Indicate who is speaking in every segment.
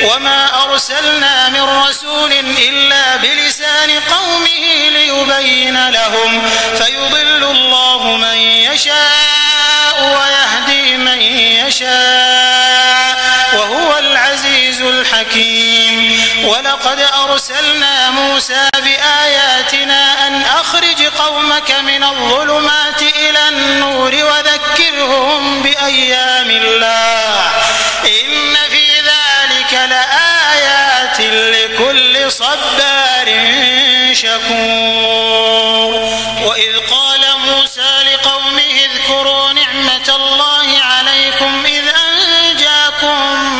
Speaker 1: وما أرسلنا من رسول إلا بلسان قومه ليبين لهم فيضل الله من يشاء ويهدي من يشاء وهو العزيز الحكيم ولقد أرسلنا موسى بآياتنا أن أخرج قومك من الظلمات إلى النور وذكرهم بأيام الله إن في ذلك لآيات لكل صبار شكور وإذ قال موسى لقومه اذكروا نعمة الله عليكم إذ أنجاكم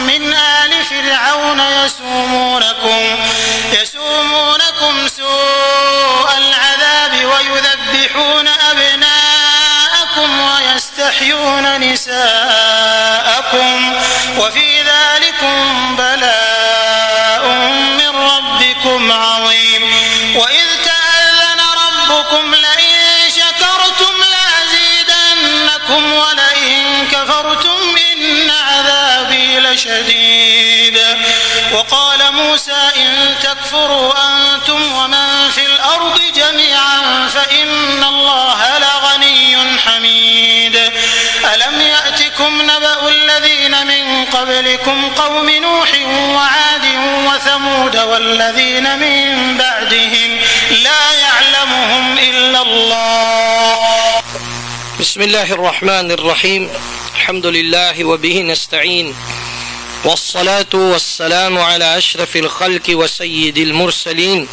Speaker 1: من آل فرعون يسومونكم سوء العذاب ويذبحون أبناءكم ويستحيون نساءكم وفي ذلكم بلاء من ربكم عظيم وإذ تأذن ربكم لئن شكرتم لأزيدنكم ولئن كفرتم إن عذابي لشديد وقال موسى إن تكفروا أنتم ومن في الأرض جميعا فإن الله لغني حميد ألم يأتكم نبأ الذين من قبلكم قوم نوح وعاد وثمود والذين من بعدهم لا يعلمهم إلا الله
Speaker 2: بسم الله الرحمن الرحيم الحمد لله وبه نستعين والصلاة والسلام على أشرف الخلق وسيد المرسلين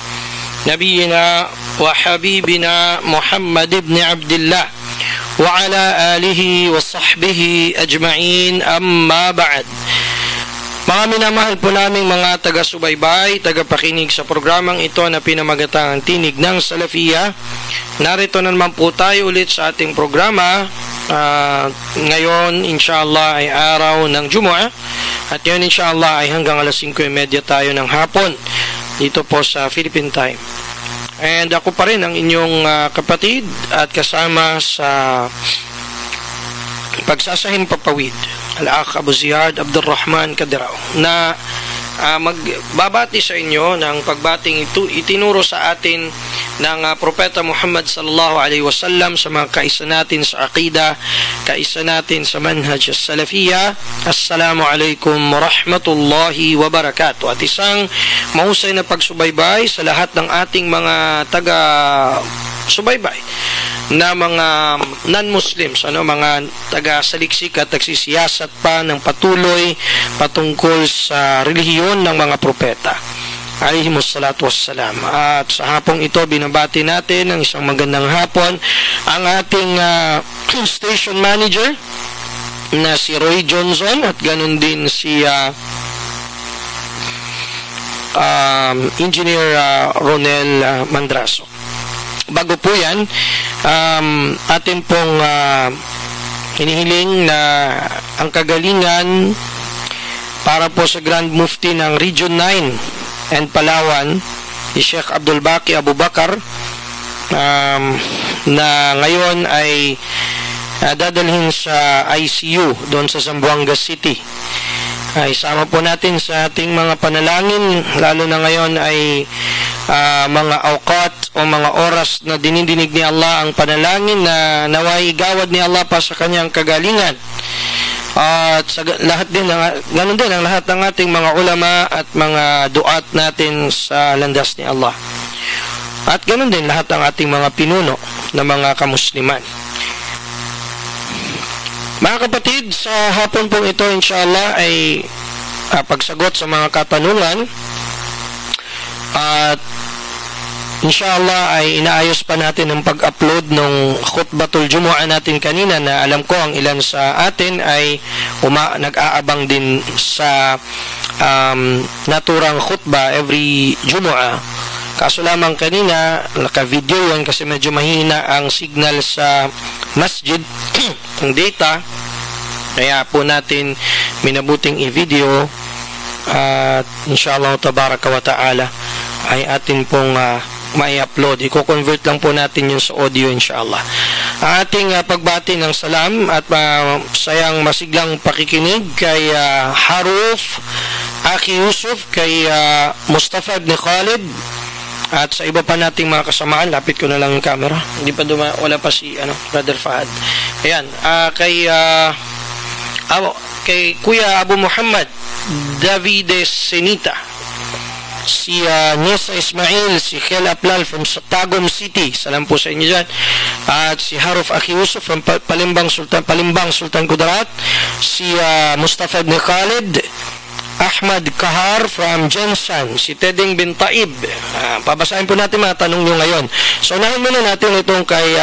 Speaker 2: نبينا وحبيبنا محمد بن عبد الله وعلى آله وصحبه أجمعين أما بعد. Mga minamahal po naming mga taga-subaybay, taga-pakinig sa programang ito na pinamagatang Tinig ng Salafiyya. Narito na naman po tayo ulit sa ating programa. Ngayon, inshallah, ay araw ng Jumu'ah. At yun, inshallah, ay hanggang alas 5:30 tayo ng hapon dito po sa Philippine Time. And ako pa rin ang inyong kapatid at kasama sa Pagsasahing Papawid, Al-Akh Abu Ziyad Abdul Rahman Kadirao, na magbabati sa inyo ng pagbating itinuro sa atin ng Propeta Muhammad sallallahu alaihi wasallam sa mga kaisa natin sa aqida, kaisa natin sa manhaj as-salafiyya. Assalamu alaikum warahmatullahi wabarakatuh. At isang mahusay na pagsubaybay sa lahat ng ating mga taga-subaybay na mga non-Muslims, mga taga-saliksik at nagsisiyasat pa ng patuloy patungkol sa relihiyon ng mga propeta alaihimus salatu wassalam. At sa hapong ito, binabati natin ng isang magandang hapon ang ating station manager na si Roy Johnson at ganun din si Engineer Ronel Mandraso. Bago po yan, atin pong hinihiling na ang kagalingan para po sa Grand Mufti ng Region 9 and Palawan, si Sheikh Abdul Baqi Abu Bakar, na ngayon ay dadalhin sa ICU doon sa Zamboanga City. Isama po natin sa ating mga panalangin, lalo na ngayon ay mga awqat o mga oras na dinidinig ni Allah ang panalangin na naway gawad ni Allah pa sa kanyang kagalingan. At sa lahat din, ganun din ang lahat ng ating mga ulama at mga duat natin sa landas ni Allah. At ganun din lahat ng ating mga pinuno na mga kamusliman. Mga kapatid, sa hapon pong ito, inshallah, ay pagsagot sa mga katanungan. At inshallah ay inaayos pa natin ang pag-upload ng khutbatul Jumu'ah natin kanina, na alam ko ang ilan sa atin ay nag-aabang din sa naturang khutbah every Jumu'ah. Kaso lamang kanina naka-video yan kasi medyo mahina ang signal sa masjid ang data, kaya po natin minabuting i-video at inshallah tabaraka wa ta'ala ay atin pong mai-upload. I-convert lang po natin yun sa audio inshallah. Ating pagbati ng salam at sayang masiglang pakikinig kay Haruf Akhi Yusuf, kay Mustafa ibn Khalid, at sa iba pa nating mga kasamaan. Lapit ko na lang yung camera. Hindi pa wala pa si Brother Fahad. Ayan, kay Kuya Abu Muhammad Davides Senita, si Nisa Ismail, si Khel Aplal from Tagum City, salam po sa inyo dyan, at si Haruf Akhi Yusuf from Palimbang Sultan Kudarat, si Mustafa ibn Khalid, Ahmad Kahar from Jensan, si Teding bin Taib. Pabasahin po natin mga tanong nyo ngayon. So unahin muna natin itong kay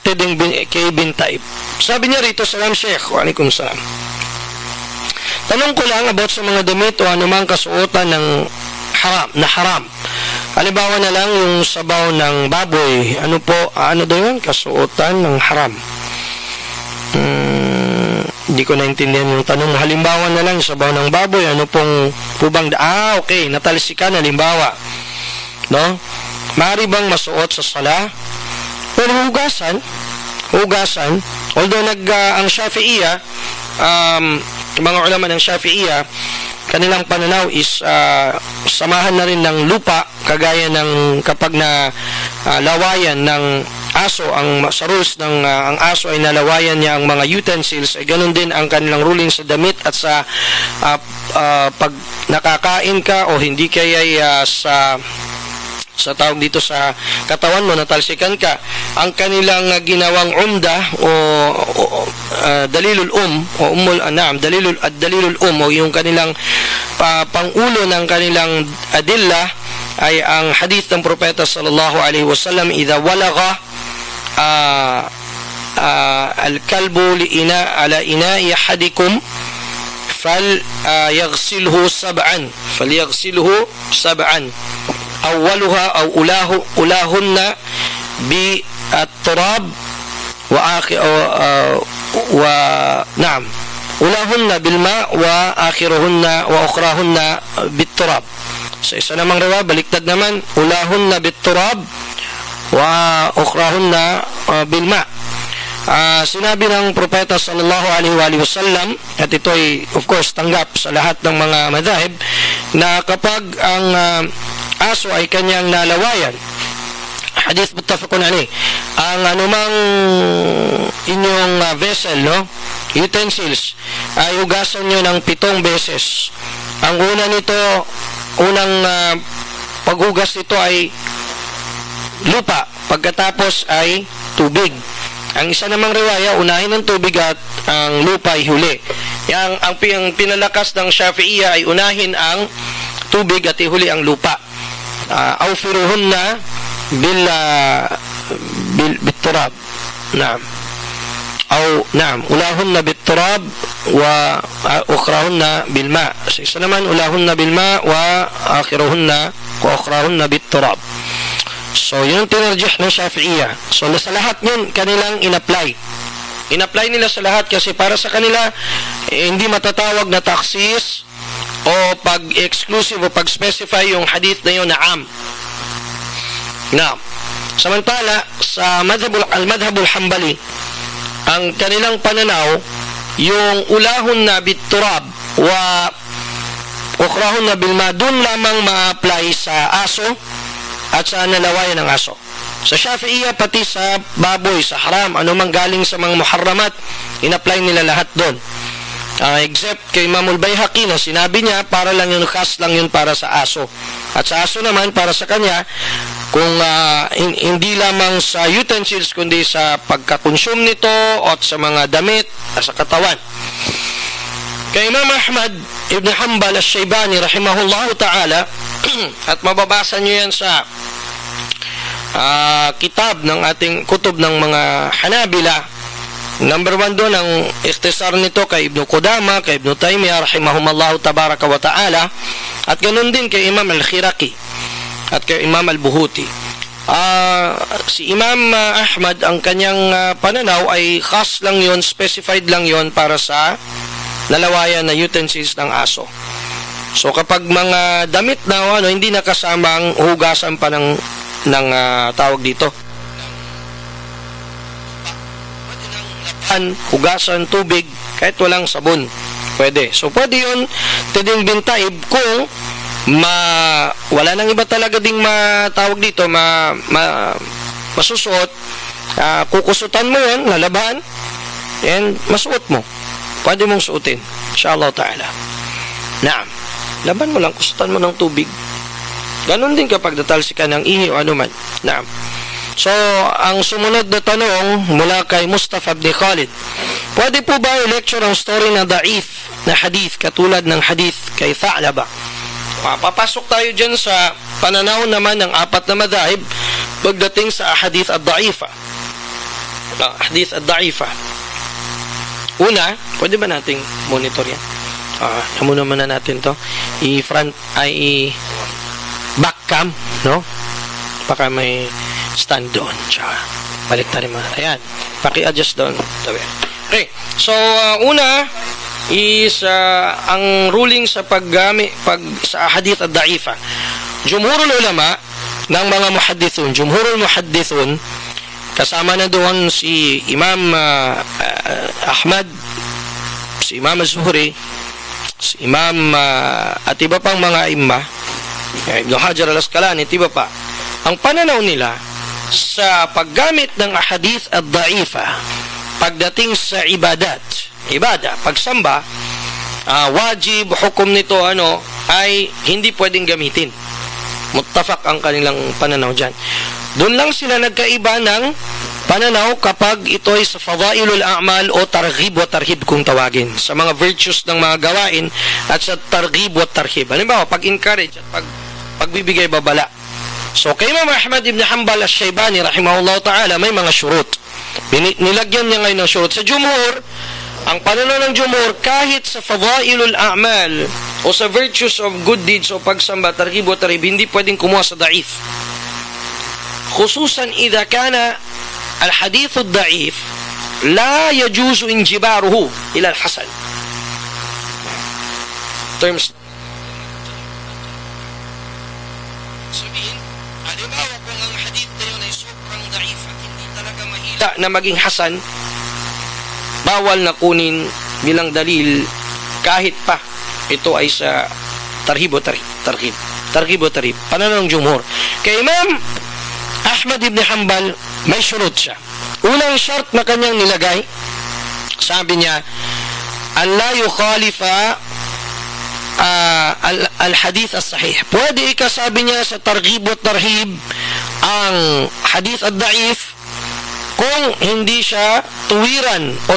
Speaker 2: Teding bin Taib. Sabi niya rito, salam Sheikh. Wa alaikum salam. Tanong ko lang about sa mga damit o anumang kasuotan ng haram. Halimbawa na lang yung sabaw ng baboy. Ano daw yun? Kasuotan ng haram. Hindi ko naintindihan yung tanong. Halimbawa na lang, sabaw ng baboy. Ano pong pubang okay, natalsikan, halimbawa. No? Maaari bang masuot sa sala? Pero hugasan. Although ang Shafi'iyya, mga ulama ng Shafi'iyya, kanilang pananaw is samahan na rin ng lupa, kagaya ng kapag na lawayan ng aso, sa rules ng ang aso ay nalawayan niya ang mga utensils, ay ganun din ang kanilang ruling sa damit at sa pag nakakain ka o hindi kaya sa tawag dito sa katawan mo, natalsikan ka, ang kanilang ginawang umda o dalilul dalilul o yung kanilang pangulo ng kanilang adilla ay ang hadith ng propeta sallallahu alaihi wasallam, idha walagha al-kalbu ala ina'i ahadikum falyaghsilhu sab'an awwaluha aw ulahunna bi at-turab ulahunna bil ma wa akhiruhunna wa ukhrahunna bit turab. Sa isa namang riwaya, baliktad naman, ulahunna bit turab wa ukhrahunna bil ma. Sinabi ng propeta sallallahu alaihi wasallam, at ito ay of course tanggap sa lahat ng mga madhahib, na kapag ang aso ay kanyang nalawayan, hadith muttafaqun alayh, ang anumang inyong vessel, utensils, ay hugasan nyo ng 7 beses. Ang unang paghugas nito ay lupa, pagkatapos ay tubig. Ang isa namang riwaya, unahin ng tubig at ang lupa ay huli. Ang pinalakas ng Shafi'iyya ay unahin ang tubig at ihuli ang lupa. Awfiruhunna بالتراب. ulahunna بالتراب وأخرهن بالماء. Isa naman, ulahunna بالماء وأخرهن بالتراب. So yun ang tinarjih ng Shafi'iyya. So sa lahat yun kanilang in-apply nila sa lahat, kasi para sa kanila hindi matatawag na taksis o pag-exclusive o pag-specify yung hadith na yun na samantala sa al-madhabul hanbali, ang kanilang pananaw, yung ulahunna bit-turab wa ukhrahunna bil-ma, dun lamang ma-apply sa aso at sa nalawayan ng aso. Sa Shafi'iyya, pati sa baboy, sa haram, anumang galing sa mga muharramat, in-apply nila lahat doon. Except kay Imam al-Bayhaqi, na sinabi niya para lang yun, khas lang yun para sa aso. At sa aso naman, para sa kanya, kung hindi lamang sa utensils, kundi sa pagkakonsume nito at sa mga damit sa katawan. Kay Imam Ahmad ibn Hanbal al-Shaybani rahimahullahu ta'ala, at mababasa nyo yan sa kitab ng ating kutub ng mga Hanabila. Number 1 doon, ang ikhtisar nito kay Ibn Qudama, kay Ibn Taymiyyah rahimahumallahu tabaraka wa ta'ala, at ganoon din kay Imam al-Khiraqi at kay Imam al-Buhuti. Si Imam Ahmad, ang kanyang pananaw ay khas lang yon, specified lang yon para sa nalawayan na utensils ng aso. So kapag mga damit na hindi nakasamang hugasan pa ng tawag dito, hugasan, tubig, kahit walang sabon, Pwede. So, pwede yun tiding bintaib kung wala nang iba talaga ding matawag dito, masusuot, kukusutan mo yun, lalaban, and masuot mo. Pwede mong suotin. Inshallah ta'ala. Naam. Laban mo lang, kusutan mo ng tubig. Ganon din kapag natalsi ka ng ihi o anuman. Naam. So, ang sumunod na tanong mula kay Mustafa ibn Khalid. Pwede po ba i-lecture ang story na da'if na hadith katulad ng hadith kay Tha'laba? Papasok tayo dyan sa pananaw naman ng apat na madhahib pagdating sa hadith ad-da'ifa. Hadith ad-da'ifa. Una, pwede ba nating monitor yan? Muna natin to. Back cam, no? Baka may stand doon. Balik tayo mo. Ayan. Paki-adjust doon. Okay. So, una is ang ruling sa sa hadith ad-da'ifa. Jumhurul ulama ng mga muhaddithun, jumhurul muhaddithun, kasama na doon si Imam Ahmad, si Imam Az-Zuhri, si Imam at iba pang mga imma, Ibn Hajar al-Asqalani at iba pa. Ang pananaw nila sa paggamit ng ahadith ad-da'ifa pagdating sa ibada, pagsamba, wajib, hukom nito ay hindi pwedeng gamitin. Muttafaq ang kanilang pananaw dyan. Doon lang sila nagkaiba ng pananaw kapag ito ay sa fadailul a'mal o targhib wa tarhib kung tawagin, sa mga virtues ng mga gawain at sa targhib wa tarhib. Halimbawa, pag-encourage at pagbibigay babala. So, kay Imam Ahmad ibn Hanbal al-Shaybani rahimahullah ta'ala, may mga syurut. Nilagyan niya ngayon ng syurut. Sa jumhur, ang pananaw ng jumhur, kahit sa fadailul a'mal o sa virtues of good deeds o pagsamba, targhib wa tarhib, hindi pwedeng kumuha sa da'if. Khususan idha kana al-hadith ad-da'if la yajuzu injibaruhu ila al-hasan. Terms. Sabihin, halimbawa kung ang hadith na yun ay sobrang da'if at hindi talaga mahila na maging hasan, bawal na kunin bilang dalil kahit pa ito ay sa targhib o tarhib. Pananaw ng jumhur. Kay Imam Ahmad ibn Hanbal, may syurut siya. Unang shart na kanyang nilagay, sabi niya, an la yukhalifa al-hadith as-sahih. Pwede ikasabi niya sa targhib at tarhib ang hadith ad-da'if kung hindi siya tuwiran o